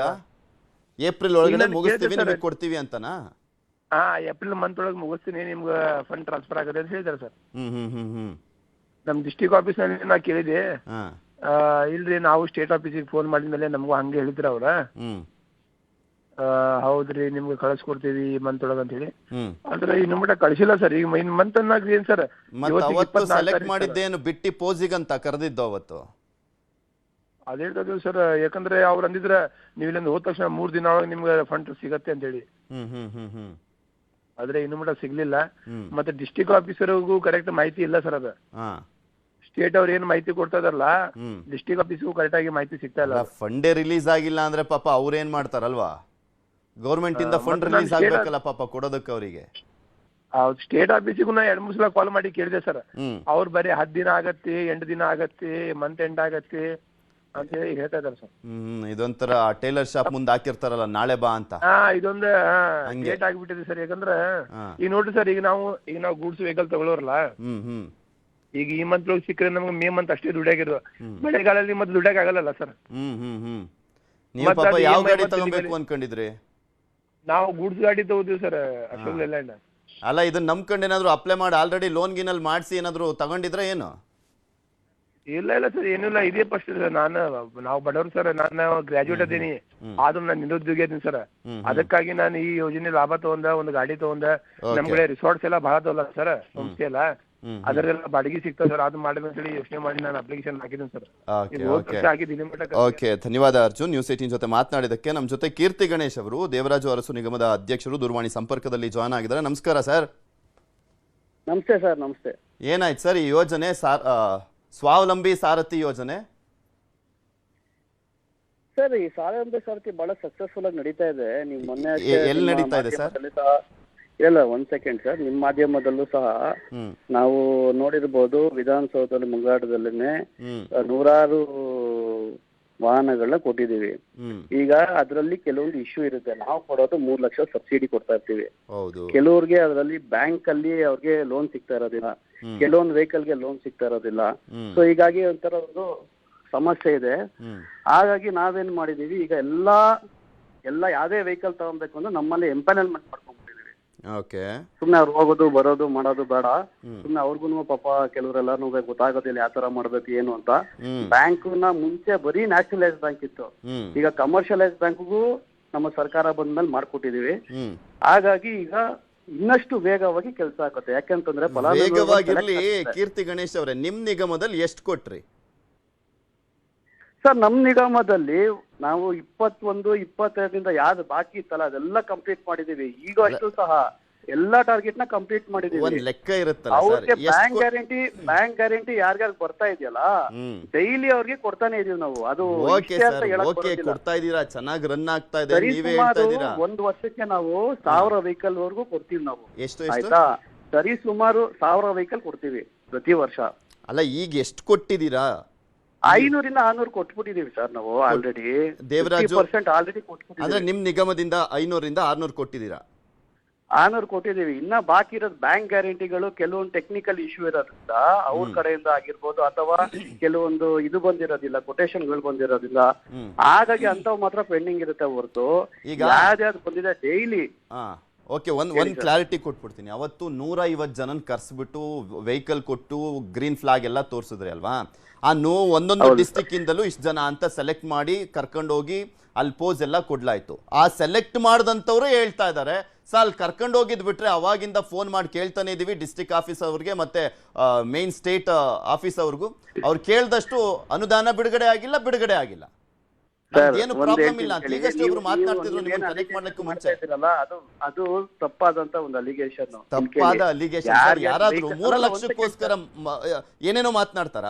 ಏಪ್ರಿಲ್ ಒಳಗಡೆ ಮುಗಿಸ್ತೀವಿ, ನಿಮಗೆ ಕೊಡ್ತೀವಿ ಅಂತನಾ? ಏಪ್ರಿಲ್ ಮಂತ್ ಒಳಗೆ ಮುಗಿಸ್ತೀನಿ, ನಿಮ್ಗೆ ಫಂಡ್ ಟ್ರಾನ್ಸ್ಫರ್ ಆಗುತ್ತೆ ಅಂತ ಹೇಳಿದಾರೆ ಸರ್. ಹ್ಮ್ ಹ್ಮ್ ಹ್ಮ್ ಹ್ಮ್ ನಮ್ ಡಿಸ್ಟ್ರಿಕ್ಟ್ ಆಫೀಸ್ ನಲ್ಲಿ ನಾ ಕೇಳಿದೆ, ಹಾ ಇಲ್ರಿ ನಾವು ಸ್ಟೇಟ್ ಆಫೀಸಿಗೆ ಫೋನ್ ಮಾಡಿದ್ಮೇಲೆ ನಮಗೂ ಹಂಗೆ ಹೇಳಿದ್ರ ಅವ್ರ. ಹ್ಮ್ ಹೌದ್ರಿ ನಿಮ್ಗೆ ಕಳಿಸ್ಕೊಡ್ತೀವಿ ಈ ಮಂತ್ ಒಳಗೆ ಅಂತ ಹೇಳಿ. ಹ್ಮ್ ಆದ್ರೆ ಇನ್ನು ಮಟ್ಟ ಕಳಿಸಿಲ್ಲ ಸರ್. ಈಗ ಇನ್ ಮಂತ್ ಅನ್ನಾಗ ಏನ್ ಸರ್, ಮತ್ತ ಅವತ್ತು ಸೆಲೆಕ್ಟ್ ಮಾಡಿದ್ದೇನು ಬಿಟ್ಟಿ ಪೋಸಿಗಂತ ಕರೆದಿದ್ದು ಅವತ್ತು? ಅದೇ ಹೇಳ್ತಿದ್ವಿ ಸರ್, ಯಾಕಂದ್ರೆ ಅವ್ರು ಅಂದಿದ್ರ ನೀವು ಇಲ್ಲಿಂದ ಹೋದ ತಕ್ಷಣ 3 ದಿನ ಒಳಗೆ ನಿಮ್ಗೆ ಫಂಡ್ ಸಿಗತ್ತೆ ಅಂತ ಹೇಳಿ. ಹ್ಮ್ ಹ್ಮ್ ಹ್ಮ್ ಹ್ಮ್ ಆದ್ರೆ ಇನ್ನು ಮಟ್ಟ ಸಿಗ್ಲಿಲ್ಲ. ಮತ್ತೆ ಡಿಸ್ಟ್ರಿಕ್ಟ್ ಆಫೀಸರ್ಗೂ ಕರೆಕ್ಟ್ ಮಾಹಿತಿ ಇಲ್ಲ ಸರ್. ಅದ ಸ್ಟೇಟ್ ಅವ್ರು ಏನ್ ಮಾಹಿತಿ ಕೊಡ್ತಾ ಇದಾರಲ್ಲ, ಡಿಸ್ಟ್ರಿಕ್ಟ್ ಆಫೀಸ್ಗೂ ಕರೆಕ್ಟ್ ಆಗಿ ಮಾಹಿತಿ ಸಿಗ್ತಾ ಇಲ್ಲ. ಫಂಡೇ ರಿಲೀಸ್ ಆಗಿಲ್ಲ ಅಂದ್ರೆ ಪಾಪ ಅವ್ರೇನ್ ಮಾಡ್ತಾರಲ್ವಾ? ಗೌರ್ಮೆಂಟ್ ಇಂದ ಫಂಡ್ ರಿಲೀಸ್ ಆಗ್ಬೇಕಲ್ಲ ಪಾಪ ಕೊಡೋದಕ್ಕೆ ಅವರಿಗೆ. ಹೌದು, ಸ್ಟೇಟ್ ಆಫೀಸಿಗೂ ನಾ 2-3 ಸಲ ಕಾಲ್ ಮಾಡಿ ಕೇಳಿದೆ ಸರ್. ಅವ್ರು ಬರೀ 10 ದಿನ ಆಗತ್ತೆ, 8 ದಿನ ಆಗತ್ತೆ, ಮಂತ್ ಎಂಡ್ ಆಗತ್ತೆ ಅಂತ ಹೇಳಿ ಹೇಳ್ತಾ ಇದಾರೆ ಸರ್. ಇದೊಂಥರ ಟೈಲರ್ ಶಾಪ್ ಮುಂದೆ ಹಾಕಿರ್ತಾರಲ್ಲ, ನಾಳೆ ಬಾ ಅಂತ. ಇದೊಂದು ಲೇಟ್ ಆಗ್ಬಿಟ್ಟಿದೆ ಸರ್. ಯಾಕಂದ್ರೆ ಈಗ ನೋಡ್ರಿ ಸರ್, ಈಗ ನಾವು ಗೂಡ್ಸ್ ವೆಹಿಕಲ್ ತಗೊಳ್ಳೋರಲ್ಲ, ಈಗ ಈ ಮಂತ್ ಒಳಗೆ ಸಿಕ್ಕರೆ ನಮ್ಗೆ ಮೇ ಮಂತ್ ಅಷ್ಟೇ ದುಡ್ಡಾಗಿರುವ, ಮಳೆಗಾಲದಲ್ಲಿ ಮತ್ತೆ ದುಡ್ಡಾಗ ಆಗಲ್ಲ ಸರ್. ನೀವು ಪಾಪ ಯಾವ ಗಾಡಿ ತಗೋಬೇಕು ಅನ್ಕೊಂಡಿದ್ರಿ? ನಾವು ಗೂಡ್ಸ್ ಗಾಡಿ ತಗೋತೀವಿ ಸರ್, ಅಶೋಕ್ ಲೇಲ್ಯಾಂಡ್. ಅಲ್ಲ, ಇದನ್ನ ನಂಬ್ಕೊಂಡು ಏನಾದ್ರು ಅಪ್ಲೈ ಮಾಡಿ ಆಲ್ರೆಡಿ ಲೋನ್ ಗಿನಲ್ಲಿ ಮಾಡಿಸಿ ಏನಾದ್ರು ತಗೊಂಡಿದ್ರೆ ಏನು? ಇಲ್ಲ ಸರ್, ಏನಿಲ್ಲ, ಇದೇ ಫಸ್ಟ್ ನಾವು ಬಡವರು ಸರ್. ನಾನು ಗ್ರಾಜುಯೇಟ್ ಅದೀನಿ, ಆದ್ರೂ ನಾನು ನಿರುದ್ಯೋಗಿ ಅದೀನಿ ಸರ್. ಅದಕ್ಕಾಗಿ ನಾನು ಈ ಯೋಜನೆ ಲಾಭ ತಗೊಂಡ, ಒಂದು ಗಾಡಿ ತಗೊಂಡ. ನಮ್ಗಡೆ ರಿಸಾರ್ಟ್ಸ್ ಎಲ್ಲ ಬಹಳ ತಗೊಲ್ಲ ಸರ್, ಸಂಸ್ಥೆ ಎಲ್ಲ, ಅದರೆಲ್ಲ ಬಾಡಿಗೆ ಸಿಗ್ತಾವ ಸರ್. ಅದು ಮಾಡಿದ ಅಂತೇಳಿ ಯೋಚನೆ ಮಾಡಿ ನಾನು ಅಪ್ಲಿಕೇಶನ್ ಹಾಕಿದ್ದೀನಿ ಸರ್. ಓಕೆ, ಧನ್ಯವಾದ ಅರ್ಜುನ್. ನ್ಯೂಸ್ 18 ಜೊತೆ ಮಾತನಾಡಿದಕ್ಕೆ. ನಮ್ಮ ಜೊತೆ ಕೀರ್ತಿ ಗಣೇಶ್ ಅವರು, ದೇವರಾಜು ಅರಸು ನಿಗಮದ ಅಧ್ಯಕ್ಷರು, ದೂರವಾಣಿ ಸಂಪರ್ಕದಲ್ಲಿ ಜಾಯ್ನ್ ಆಗಿದ್ದಾರೆ. ನಮಸ್ಕಾರ ಸರ್. ನಮಸ್ತೆ ಸರ್. ನಮಸ್ತೆ. ಏನಾಯ್ತು ಸರ್ ಈ ಯೋಜನೆ, ಸ್ವಾವಲಂಬಿ ಸಾರಥಿ ಯೋಜನೆ? ಸರ್, ಈ ಸ್ವಾವಲಂಬಿ ಸಾರಥಿ ಬಹಳ ಸಕ್ಸಸ್ಫುಲ್ ಆಗಿ ನಡೀತಾ ಇದೆ. ನೀವು ಮೊನ್ನೆ ಎಲ್ಲಿ ನಡೀತಾ ಇದೆ ಸರ್? ಇಲ್ಲ, 1 ಸೆಕೆಂಡ್ ಸರ್. ನಿಮ್ಮ ಮಾಧ್ಯಮದಲ್ಲೂ ಸಹ ನಾವು ನೋಡಿರ್ಬೋದು, ವಿಧಾನಸೌಧದಲ್ಲಿ ಮುಂಗಾಟದಲ್ಲೇನೆ ನೂರಾರು ವಾಹನಗಳನ್ನ ಕೊಟ್ಟಿದ್ದೀವಿ. ಈಗ ಅದರಲ್ಲಿ ಕೆಲವೊಂದು ಇಶ್ಯೂ ಇರುತ್ತೆ. ನಾವು ಕೊಡೋದು 3 ಲಕ್ಷ ಸಬ್ಸಿಡಿ ಕೊಡ್ತಾ ಇರ್ತೀವಿ. ಕೆಲವ್ರಿಗೆ ಅದರಲ್ಲಿ ಬ್ಯಾಂಕ್ ಅಲ್ಲಿ ಅವ್ರಿಗೆ ಲೋನ್ ಸಿಗ್ತಾ ಇರೋದಿಲ್ಲ, ಕೆಲವೊಂದು ವೆಹಿಕಲ್ಗೆ ಲೋನ್ ಸಿಗ್ತಾ ಇರೋದಿಲ್ಲ. ಸೊ ಹೀಗಾಗಿ ಒಂಥರ ಒಂದು ಸಮಸ್ಯೆ ಇದೆ. ಹಾಗಾಗಿ ನಾವೇನ್ ಮಾಡಿದೀವಿ, ಈಗ ಎಲ್ಲ ಯಾವ್ದೇ ವೆಹಿಕಲ್ ತಗೊಬೇಕು ಅಂದ್ರೆ ನಮ್ಮಲ್ಲಿ ಎಂಪೈನಲ್ಮೆಂಟ್ ಮಾಡ್ಕೊಂಡ್ಬಿಟ್ಟಿದೀವಿ. ಸುಮ್ನೆ ಅವ್ರು ಹೋಗೋದು ಬರೋದು ಮಾಡೋದು ಬೇಡ. ಸುಮ್ನೆ ಅವ್ರಿಗೂ ಪಾಪ ಕೆಲವರೆಲ್ಲಾನು ಗೊತ್ತಾಗೋದಿಲ್ಲ ಯಾವ ತರ ಮಾಡ್ಬೇಕು ಏನು ಅಂತ. ಬ್ಯಾಂಕ್ನ ಮುಂಚೆ ಬರೀ ನ್ಯಾಷನಲೈಸ್ ಬ್ಯಾಂಕ್ ಇತ್ತು, ಈಗ ಕಮರ್ಷಿಯಲೈಸ್ ಬ್ಯಾಂಕ್ಗೂ ನಮ್ಮ ಸರ್ಕಾರ ಬಂದ್ಮೇಲೆ ಮಾಡ್ಕೊಟ್ಟಿದೀವಿ. ಹಾಗಾಗಿ ಈಗ ಇನ್ನಷ್ಟು ವೇಗವಾಗಿ ಕೆಲಸ ಆಗುತ್ತೆ. ಯಾಕೆಂತಂದ್ರೆ ವೇಗವಾಗಿರ್ಲಿ. ಕೀರ್ತಿ ಗಣೇಶ್ ಅವರೇ, ನಿಮ್ ನಿಗಮದಲ್ಲಿ ಎಷ್ಟು ಕೊಟ್ರಿ ಸರ್? ನಮ್ ನಿಗಮದಲ್ಲಿ ನಾವು 21-22 ಯಾವ್ದು ಬಾಕಿ ಇತ್ತಲ್ಲ ಅದೆಲ್ಲ ಕಂಪ್ಲೀಟ್ ಮಾಡಿದೀವಿ. ಈಗ ಅಷ್ಟು ಸಹ ಎಲ್ಲಾ ಟಾರ್ಗೆಟ್ ನ ಕಂಪ್ಲೀಟ್ ಮಾಡಿದೀವಿ. ಒಂದ್ ಲೆಕ್ಕ ಇರುತ್ತಲ್ಲ, ಅವ್ರಿಗೆ ಬ್ಯಾಂಕ್ ಗ್ಯಾರಂಟಿ ಯಾರ್ಯಾರು ಬರ್ತಾ ಇದೆಯಲ್ಲ, ಡೈಲಿ ಅವ್ರಿಗೆ ಕೊಡ್ತಾನೆ ಇದೀವಿ ನಾವು. ಅದು ಕೊಡ್ತಾ ಇದೀರಾ, ಚೆನ್ನಾಗಿ ರನ್ ಆಗ್ತಾ ಇದೆ. ನೀವೇ ಹೇಳ್ತಾ ಇದೀರಾ 1 ವರ್ಷಕ್ಕೆ ನಾವು 1000 ವೆಹಿಕಲ್ ವರ್ಗೂ ಕೊಡ್ತೀವಿ ನಾವು. ಎಷ್ಟು ಆಯ್ತಾ? ಸರಿ ಸುಮಾರು 1000 ವೆಹಿಕಲ್ ಕೊಡ್ತೀವಿ ಪ್ರತಿ ವರ್ಷ. ಅಲ್ಲ, ಈಗ ಎಷ್ಟು ಕೊಟ್ಟಿದ್ದೀರಾ? 500-600 ಕೊಟ್ಬಿಟ್ಟಿದೀವಿ ಸರ್ ನಾವು ಆಲ್ರೆಡಿ. ದೇವರಾಜು ಆಲ್ರೆಡಿ ಕೊಟ್ಬಿಟ್ಟಿದ್ದೀವಿ. ಅಂದ್ರೆ ನಿಮ್ ನಿಗಮದಿಂದ 500-600 ಕೊಟ್ಟಿದ್ದೀರಾ? 600 ಕೊಟ್ಟಿದ್ದೀವಿ. ಇನ್ನ ಬಾಕಿ ಇರೋದು ಬ್ಯಾಂಕ್ ಗ್ಯಾರಂಟಿಗಳು, ಕೆಲವೊಂದು ಟೆಕ್ನಿಕಲ್ ಇಶ್ಯೂ ಇರೋದ್ರಿಂದ ಅವ್ರ ಕಡೆಯಿಂದ ಆಗಿರ್ಬೋದು, ಅಥವಾ ಕೆಲವೊಂದು ಇದು ಬಂದಿರೋದಿಲ್ಲ, ಕೊಟೇಶನ್ಗಳು ಬಂದಿರೋದಿಲ್ಲ. ಹಾಗಾಗಿ ಅಂತವ್ ಮಾತ್ರ ಪೆಂಡಿಂಗ್ ಇರುತ್ತೆ ಹೊರತು ಯಾವ್ದು ಬಂದಿದೆ ಡೈಲಿ ಓಕೆ, ಒಂದ್ ಕ್ಲಾರಿಟಿ ಕೊಟ್ಬಿಡ್ತೀನಿ. ಅವತ್ತು 150 ಜನನ್ ಕರ್ಸ್ಬಿಟ್ಟು ವೆಹಿಕಲ್ ಕೊಟ್ಟು ಗ್ರೀನ್ ಫ್ಲಾಗ್ ಎಲ್ಲ ತೋರಿಸಿದ್ರಿ ಅಲ್ವಾ? ಆ ಒಂದೊಂದು ಡಿಸ್ಟಿಕ್ ಇಂದಲೂ ಇಷ್ಟು ಜನ ಅಂತ ಸೆಲೆಕ್ಟ್ ಮಾಡಿ ಕರ್ಕೊಂಡೋಗಿ ಅಲ್ಲಿ ಪೋಸ್ ಎಲ್ಲ ಕೊಡ್ಲಾಯ್ತು. ಆ ಸೆಲೆಕ್ಟ್ ಮಾಡಿದಂಥವ್ರು ಹೇಳ್ತಾ ಇದ್ದಾರೆ, ಸರ್ ಅಲ್ಲಿ ಕರ್ಕೊಂಡು ಹೋಗಿದ್ ಬಿಟ್ರೆ ಅವಾಗಿಂದ ಫೋನ್ ಮಾಡಿ ಕೇಳ್ತಾನೆ ಇದೀವಿ ಡಿಸ್ಟ್ರಿಕ್ಟ್ ಆಫೀಸ್ ಅವ್ರಿಗೆ ಮತ್ತೆ ಮೇನ್ ಸ್ಟೇಟ್ ಆಫೀಸ್ ಅವ್ರಿಗೂ. ಅವ್ರು ಕೇಳ್ದಷ್ಟು ಅನುದಾನ ಬಿಡುಗಡೆ ಆಗಿಲ್ಲ. ಏನು ಪ್ರಾಬ್ಲಮ್ ಇಲ್ಲ ಅಂತ ಈಗಷ್ಟೇ ಒಬ್ರು ಮಾತನಾಡ್ತಿದ್ರು ನಿಮ್ಮನ್ನ ಕನೆಕ್ಟ್ ಮಾಡ್ಲಿಕ್ಕೂ ಮುಂಚೆ. ಅದು ತಪ್ಪಾದಂತ ಒಂದು ಅಲಿಗೇಷನ್. ತಪ್ಪಾದ ಅಲಿಗೇಷನ್. ಯಾರಾದ್ರೂ 3 ಲಕ್ಷಕ್ಕೋಸ್ಕರ ಏನೇನೋ ಮಾತನಾಡ್ತಾರ?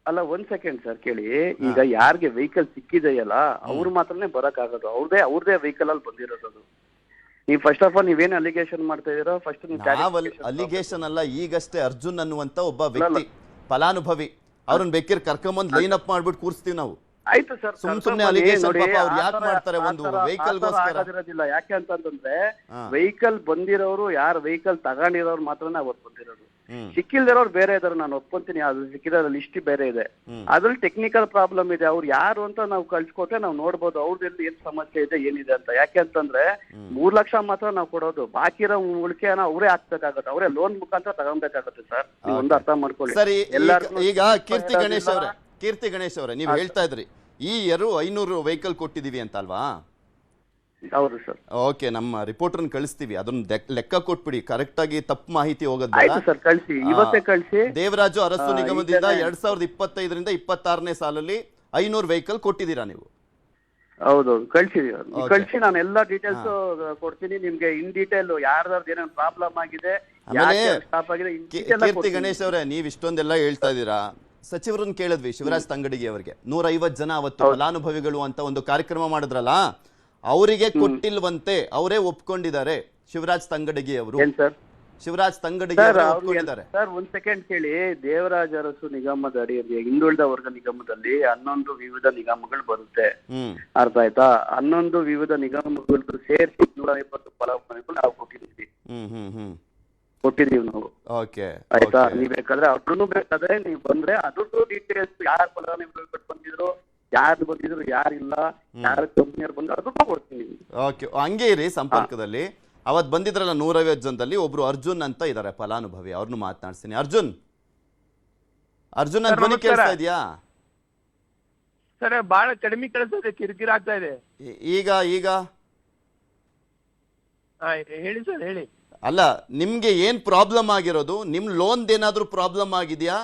ಅಲ್ಲ, ಒಂದ್ ಸೆಕೆಂಡ್ ಸರ್ ಕೇಳಿ. ಈಗ ಯಾರಿಗೆ ವೆಹಿಕಲ್ ಸಿಕ್ಕಿದೆಯಲ್ಲ ಅವ್ರು ಮಾತ್ರನೇ ಬರಕ್ ಆಗೋದು. ಅವ್ರದೇ ವೆಹಿಕಲ್ ಅಲ್ಲಿ ಬಂದಿರೋದು. ನೀವು ಫಸ್ಟ್ ಆಫ್ ಆಲ್ ನೀವೇನು ಅಲಿಗೇಷನ್ ಮಾಡ್ತಾ ಇದೀರೋ ಫಸ್ಟ್ ಅಲಿಗೇಷನ್ ಅಲ್ಲ. ಈಗಷ್ಟೇ ಅರ್ಜುನ್ ಅನ್ನುವಂತ ಒಬ್ಬ ವ್ಯಕ್ತಿ ಫಲಾನುಭವಿ, ಅವ್ರನ್ನ ಬೇಕಿರ್ ಕರ್ಕೊಂಬಂದ್ ಲೈನ್ ಅಪ್ ಮಾಡ್ಬಿಟ್ಟು ಕೂರಿಸ್ತೀವಿ ನಾವು. ಆಯ್ತು ಸರ್, ಸುಮ್ನೆ ಅಲಿಗೇಷನ್ ಪಾಪ ಅವ್ರು ಯಾಕೆ ಮಾಡ್ತಾರೆ? ಒಂದು ವೆಹಿಕಲ್ ಗೋಸ್ಕರ. ಯಾಕೆ ಅಂತಂದ್ರೆ ವೆಹಿಕಲ್ ಬಂದಿರೋರು ಯಾರು ವೆಹಿಕಲ್ ತಗೊಂಡಿರೋರು ಮಾತ್ರನೇ ಅವ್ರು ಬಂದಿರೋದು. ಸಿಕ್ಕಿಲ್ದಿರೋರು ಬೇರೆ ಇದಾರೆ, ನಾನು ಒಪ್ಕೊಂತೀನಿ. ಅದು ಸಿಕ್ಕಿರೋ ಲಿಸ್ಟ್ ಬೇರೆ ಇದೆ. ಅದ್ರಲ್ಲಿ ಟೆಕ್ನಿಕಲ್ ಪ್ರಾಬ್ಲಮ್ ಇದೆ. ಅವ್ರು ಯಾರು ಅಂತ ನಾವು ಕಳ್ಸಿಕೊಟ್ರೆ ನಾವು ನೋಡ್ಬೋದು ಅವ್ರದ್ದು ಏನ್ ಸಮಸ್ಯೆ ಇದೆ ಏನಿದೆ ಅಂತ. ಯಾಕೆ ಅಂತಂದ್ರೆ 3 ಲಕ್ಷ ಮಾತ್ರ ನಾವು ಕೊಡೋದು, ಬಾಕಿ ಇರೋ ಉಳಿಕೆನ ಅವರೇ ಹಾಕ್ಬೇಕಾಗತ್ತೆ. ಅವರೇ ಲೋನ್ ಮುಖಾಂತರ ತಗೊಬೇಕಾಗತ್ತೆ ಸರ್. ನೀವು ಒಂದು ಅರ್ಥ ಮಾಡ್ಕೊಳ್ಳಿ. ಸರಿ, ಈಗ ಕೀರ್ತಿ ಗಣೇಶ್ ಅವರೇ ನೀವು ಹೇಳ್ತಾ ಇದ್ರಿ ಈ 500 ವೆಹಿಕಲ್ ಕೊಟ್ಟಿದೀವಿ ಅಂತ ಅಲ್ವಾ? ಹೌದು ಸರ್. ಓಕೆ, ನಮ್ಮ ರಿಪೋರ್ಟರ್ನ ಕಳಿಸ್ತೀವಿ, ಅದನ್ನ ಲೆಕ್ಕ ಕೊಟ್ಬಿಡಿ. ಕರೆಕ್ಟ್ ಆಗಿ ತಪ್ಪು ಮಾಹಿತಿ ಹೋಗೋದು ಸರ್, ಕಳಿಸಿ, ಇವತ್ತೇ ಕಳಿಸಿ. ದೇವರಾಜು ಅರಸು ನಿಗಮದಿಂದ 2025ರಿಂದ 26ನೇ ಸಾಲಲ್ಲಿ 500 ವೆಹಿಕಲ್ ಕೊಟ್ಟಿದ್ದೀರಾ ನೀವು? ಹೌದೌದು, ಕಳಿಸಿ. ನಾನು ಎಲ್ಲಾ ಡೀಟೇಲ್ಸ್ ಕೊಡ್ತೀನಿ ನಿಮ್ಗೆ ಇನ್ ಡೀಟೇಲ್. ಯಾರ್ದಾರ್ದು ಏನೇನು ಪ್ರಾಬ್ಲಮ್ ಆಗಿದೆ, ಸ್ಟಾಪ್ ಆಗಿದೆ. ಕೀರ್ತಿ ಗಣೇಶ್ ಅವರೇ, ನೀವ್ ಇಷ್ಟೊಂದೆಲ್ಲ ಹೇಳ್ತಾ ಇದ್ದೀರಾ. ಸಚಿವರನ್ನ ಕೇಳಿದ್ವಿ, ಶಿವರಾಜ್ ತಂಗಡಗಿ ಅವರಿಗೆ. 150 ಜನ ಅವತ್ತು ಫಲಾನುಭವಿಗಳು ಅಂತ ಒಂದು ಕಾರ್ಯಕ್ರಮ ಮಾಡಿದ್ರಲ್ಲ, ಅವರಿಗೆ ಕೊಟ್ಟಿಲ್ವಂತೆ, ಅವರೇ ಒಪ್ಕೊಂಡಿದ್ದಾರೆ. ಶಿವರಾಜ್ ತಂಗಡಗಿ ಅವರು ಒಪ್ಕೊಂಡಿದ್ದಾರೆ. ಸರ್ ಒಂದ್ ಸೆಕೆಂಡ್ ಕೇಳಿ. ದೇವರಾಜ ಅರಸು ನಿಗಮದ ಅಡಿಯಲ್ಲಿ ಹಿಂದುಳಿದ ವರ್ಗ ನಿಗಮದಲ್ಲಿ 11 ವಿವಿಧ ನಿಗಮಗಳು ಬರುತ್ತೆ. ಅರ್ಥ ಆಯ್ತಾ? 11 ವಿವಿಧ ನಿಗಮಗಳು ಸೇರಿಸಿ 150 ಫಲಾನುಭವಿಗಳು ನಾವು ಕೊಟ್ಟಿದ್ದೀವಿ ನಾವು. ಆಯ್ತಾ? ನೀವ್ ಬೇಕಾದ್ರೆ ಅವ್ರನ್ನು ಬೇಕಾದ್ರೆ ನೀವ್ ಬಂದ್ರೆ ಅದ್ರದ್ದು ಡೀಟೇಲ್ಸ್, ಯಾರು ಫಲಾನುಭವಿಗಳು ಬಂದಿದ್ರು, ಯಾರು ಬಂದಿದ್ರು, ಯಾರಿಲ್ಲ, ಯಾರು ಕಂಪ್ನಿಯವ್ರು ಬಂದ್ರು, ಅದನ್ನು ಕೊಡ್ತೀನಿ. ಓಕೆ, ಹಂಗೆ ಇರಿ ಸಂಪರ್ಕದಲ್ಲಿ. ಅವತ್ ಬಂದಿದ್ರಲ್ಲ 150 ಜನದಲ್ಲಿ ಒಬ್ರು ಅರ್ಜುನ್ ಅಂತ ಇದಾರೆ ಫಲಾನುಭವಿ, ಅವ್ರನ್ನು ಮಾತನಾಡ್ತೀನಿ. ಅರ್ಜುನ್ ಅಂತ ಧ್ವನಿ ಕೇಳ್ತಾ ಇದೆಯಾ ಸರ್? ಬಹಳ ಕಡಿಮೆ ಕೇಳಿಸ್ತದೆ, ಕಿರಿಕಿರಿ ಆಗ್ತಾ ಇದೆ. ಈಗ ಹೇಳಿ ಸರ್, ಹೇಳಿ. ಅಲ್ಲ, ನಿಮ್ಗೆ ಏನ್ ಪ್ರಾಬ್ಲಮ್ ಆಗಿರೋದು? ನಿಮ್ ಲೋನ್ ಏನಾದ್ರೂ ಪ್ರಾಬ್ಲಮ್ ಆಗಿದ್ಯಾ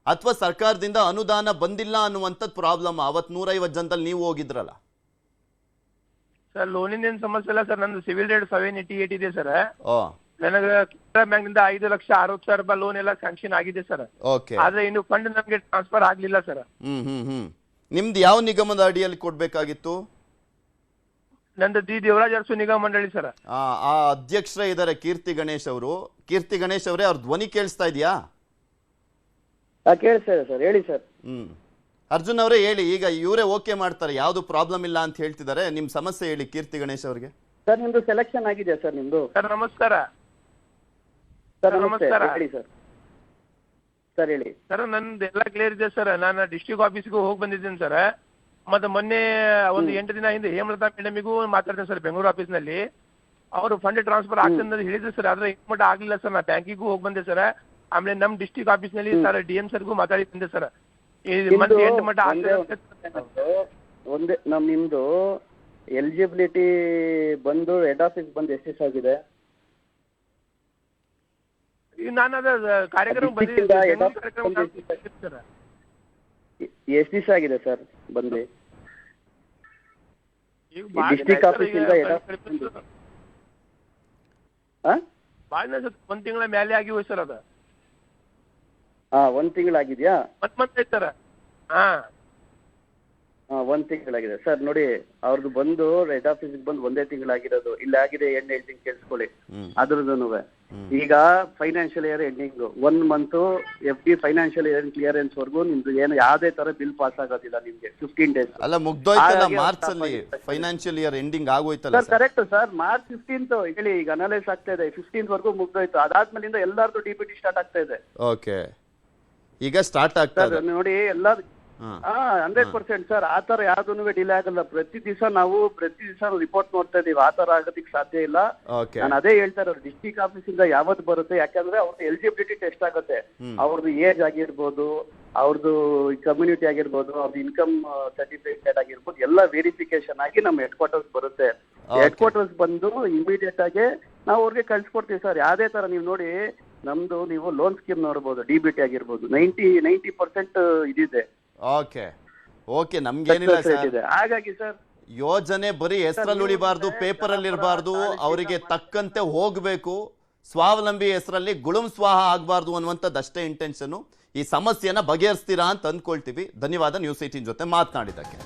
ಅಥವಾ ಸರ್ಕಾರದಿಂದ ಅನುದಾನ ಬಂದಿಲ್ಲ ಅನ್ನುವಂಥದ್ದು ಪ್ರಾಬ್ಲಮ್? ಅವತ್ 150 ಜನದಲ್ಲಿ ನೀವು ಹೋಗಿದ್ರಲ್ಲ ಸರ್. ಲೋನಿನ ಏನ್ ಸಮಸ್ಯೆ ಇಲ್ಲ ಸರ್. ನಂದು ಸಿವಿಲ್ ರೇಟ್ 788 ಇದೆ ಸರ್. ನನಗೆ ಕೆನರಾ ಬ್ಯಾಂಕ್ ನಿಂದ 5,60,000 ರೂಪಾಯಿ ಲೋನ್ ಎಲ್ಲ ಸ್ಯಾಂಕ್ಷನ್ ಆಗಿದೆ ಸರ್. ಆದ್ರೆ ಇನ್ನು ಫಂಡ್ ನಮ್ಗೆ ಟ್ರಾನ್ಸ್ಫರ್ ಆಗ್ಲಿಲ್ಲ ಸರ್. ನಿಮ್ದು ಯಾವ ನಿಗಮದ ಅಡಿಯಲ್ಲಿ ಕೊಡ್ಬೇಕಾಗಿತ್ತು? ನಂದು ದೇವರಾಜ ಅರಸು ನಿಗಮ ಮಂಡಳಿ ಸರ್. ಆ ಅಧ್ಯಕ್ಷರೇ ಇದಾರೆ ಕೀರ್ತಿ ಗಣೇಶ್ ಅವರು. ಕೀರ್ತಿ ಗಣೇಶ್ ಅವರೇ, ಅವ್ರ ಧ್ವನಿ ಕೇಳಿಸ್ತಾ ಇದೆಯಾ? ಕೇಳಿಸ್ತಾ ಇದೆ ಸರ್, ಹೇಳಿ ಸರ್. ಅರ್ಜುನ್ ಅವರೇ ಹೇಳಿ. ಈಗ ಇವರೇ ಓಕೆ ಮಾಡ್ತಾರೆ, ಯಾವ್ದು ಪ್ರಾಬ್ಲಮ್ ಇಲ್ಲ ಅಂತ ಹೇಳ್ತಿದ್ದಾರೆ. ನಿಮ್ ಸಮಸ್ಯೆ ಹೇಳಿ ಕೀರ್ತಿ ಗಣೇಶ್ ಅವ್ರಿಗೆ. ಸರ್ ನಿಮ್ದು ಸೆಲೆಕ್ಷನ್ ಆಗಿದೆ ಸರ್. ನಿಮ್ದು ಸರ್ ನಮಸ್ಕಾರ. ಸರ್ ನಮಸ್ಕಾರ, ಹೇಳಿ ಸರ್. ಸರ್ ಹೇಳಿ ಸರ್. ನಂದು ಎಲ್ಲ ಕ್ಲಿಯರ್ ಇದೆ ಸರ್. ನಾನು ಡಿಸ್ಟ್ರಿಕ್ಟ್ ಆಫೀಸ್ಗೂ ಹೋಗಿ ಬಂದಿದ್ದೀನಿ ಸರ್. ಮತ್ತೆ ಮೊನ್ನೆ ಒಂದು 8 ದಿನ ಹಿಂದೆ ಹೇಮಲತಾ ಮೇಡಮಿಗೂ ಮಾತಾಡ್ತೇನೆ ಸರ್ ಬೆಂಗಳೂರು ಆಫೀಸ್ ನಲ್ಲಿ. ಅವರು ಫಂಡ್ ಟ್ರಾನ್ಸ್ಫರ್ ಆಗ್ತದೆ ಹೇಳಿದ್ರು ಸರ್. ಆದ್ರೆ ಮಟ್ಟ ಆಗ್ಲಿಲ್ಲ ಸರ್. ನಾ ಬ್ಯಾಂಕಿಗೂ ಹೋಗಿ ಬಂದೆ ಸರ್. ಆಮೇಲೆ ನಮ್ ಡಿಸ್ಟ್ರಿಕ್ಟ್ ಆಫೀಸ್ ನಲ್ಲಿ ಸರ್ DM ಸರ್ಗೂ ಮಾತಾಡಿ ಬಂದೆ ಸರ್. ಮಂತ್ 8 ಮಟ್ಟ ಒಂದೇ ನಿಮ್ದು ಎಲಿಜಿಬಿಲಿಟಿ ಬಂದು ಹೆಡ್ ಆಫೀಸ್ ಬಂದು ಎಷ್ಟು ಆಗಿದೆ? ಈಗ ನಾನು ಅದ ಕಾರ್ಯಕ್ರಮ ಬಂದಿದ್ದೆ ಸರ್. ಎಷ್ಟು ದಿವಸ ಆಗಿದೆ ಸರ್ ಬಂದು? ಡಿಸ್ಟ್ರಿಕ್ಟ್ ಆಫೀಸಿಂದ ಒಂದ್ ತಿಂಗಳ ಮೇಲೆ ಆಗಿವೆ ಸರ್. ಅದ 1 ತಿಂಗಳಾಗಿದ್ಯಾ? ಮಂತ್ ಐತ್ ಸರ್. 1 ತಿಂಗಳಾಗಿದೆ ಸರ್. ನೋಡಿ, ಅವ್ರದ್ದು ಬಂದು ಹೆಡ್ ಆಫೀಸ್ ಬಂದು 1 ತಿಂಗಳಾಗಿರೋದು. ಇಲ್ಲ ಆಗಿದೆ, ಎಂಡ್ ಹೇಳ್ತೀನಿ ಕೇಳಿಸ್ಕೊಳ್ಳಿ. ಅದ್ರದ್ದು ಈಗ financial year ending 1 month FD financial year clearance ವರ್ಗು ನಿಮ್ದು ಏನು ಯಾವ್ದೇ ತರ ಬಿಲ್ ಪಾಸ್ ಆಗೋದಿಲ್ಲ ನಿಮ್ಗೆ. 15 ಡೇಸ್ ಅಲ್ಲ, ಮುಗ್ದೋಯ್ತಲ್ಲ ಮಾರ್ಚ್ ಅಲ್ಲಿ ಫೈನಾನ್ಷಿಯಲ್ ಇಯರ್ ಎಂಡಿಂಗ್ ಆಗೋಯ್ತಲ್ಲ sir. Correct sir. March 15th ಹೇಳಿ, ಈಗ ಅನಲೈಸ್ ಆಗ್ತಾ ಇದೆ. 15th ವರ್ಗೂ ಮುಗ್ದೋಯ್ತು. ಅದಾದ್ಮೇಲಿಂದ ಎಲ್ಲಾರ್ದು DBT ಸ್ಟಾರ್ಟ್ ಆಗ್ತಾ ಇದೆ. ಓಕೆ, ಈಗ ಸ್ಟಾರ್ಟ್ ಆಗ್ತಾ ಇದೆ ನೋಡಿ. 100% ಸರ್. ಆ ತರ ಯಾವ್ದೂ ಡಿಲೇ ಆಗಲ್ಲ. ಪ್ರತಿ ದಿವಸ ರಿಪೋರ್ಟ್ ನೋಡ್ತಾ ಇದೀವಿ. ಆ ತರ ಆಗೋದಿಕ್ ಸಾಧ್ಯ ಇಲ್ಲ. ಓಕೆ ನಾನು ಅದೇ ಹೇಳ್ತಾ ಇರೋದು, ಡಿಸ್ಟ್ರಿಕ್ಟ್ ಆಫೀಸ್ ಇಂದ ಯಾವತ್ತು ಬರುತ್ತೆ, ಯಾಕಂದ್ರೆ ಅವ್ರದ್ದು ಎಲಿಜಿಬಿಲಿಟಿ ಟೆಸ್ಟ್ ಆಗುತ್ತೆ. ಅವ್ರದ್ದು ಏಜ್ ಆಗಿರ್ಬೋದು, ಅವ್ರದ್ದು ಕಮ್ಯುನಿಟಿ ಆಗಿರ್ಬೋದು, ಅವ್ರದ್ದು ಇನ್ಕಮ್ ಸರ್ಟಿಫಿಕೇಟ್ ಆಗಿರ್ಬೋದು, ಎಲ್ಲ ವೆರಿಫಿಕೇಶನ್ ಆಗಿ ನಮ್ಮ ಹೆಡ್ ಕ್ವಾರ್ಟರ್ಸ್ ಬರುತ್ತೆ. ಹೆಡ್ ಕ್ವಾರ್ಟರ್ಸ್ ಬಂದು ಇಮಿಡಿಯೇಟ್ ಆಗಿ ನಾವು ಅವ್ರಿಗೆ ಕಳ್ಸಿಕೊಡ್ತೀವಿ ಸರ್. ಯಾವ್ದೇ ತರ ನೀವು ನೋಡಿ, ನಮ್ದು ನೀವು ಲೋನ್ ಸ್ಕೀಮ್ ನೋಡ್ಬೋದು, DBT ಆಗಿರ್ಬೋದು, 90% ಇದಿದೆ. ಓಕೆ ಓಕೆ ನಮ್ಗೇನಿಲ್ಲ ಸರ್. ಇದೆ. ಹಾಗಾಗಿ ಸರ್ ಯೋಜನೆ ಬರೀ ಹೆಸರಲ್ಲಿ ಉಳಿಬಾರ್ದು, ಪೇಪರ್ ಅಲ್ಲಿ ಇರಬಾರ್ದು, ಅವರಿಗೆ ತಕ್ಕಂತೆ ಹೋಗ್ಬೇಕು, ಸ್ವಾವಲಂಬಿ ಹೆಸರಲ್ಲಿ ಗುಳುಂ ಸ್ವಾಹ ಆಗಬಾರ್ದು ಅನ್ನುವಂಥದ್ದು ಅಷ್ಟೇ ಇಂಟೆನ್ಷನ್. ಈ ಸಮಸ್ಯೆನ ಬಗೆಹರಿಸ್ತೀರಾ ಅಂತ ಅಂದ್ಕೊಳ್ತೀವಿ. ಧನ್ಯವಾದ ನ್ಯೂಸ್ 18 ಜೊತೆ ಮಾತನಾಡಿದ್ದಕ್ಕೆ.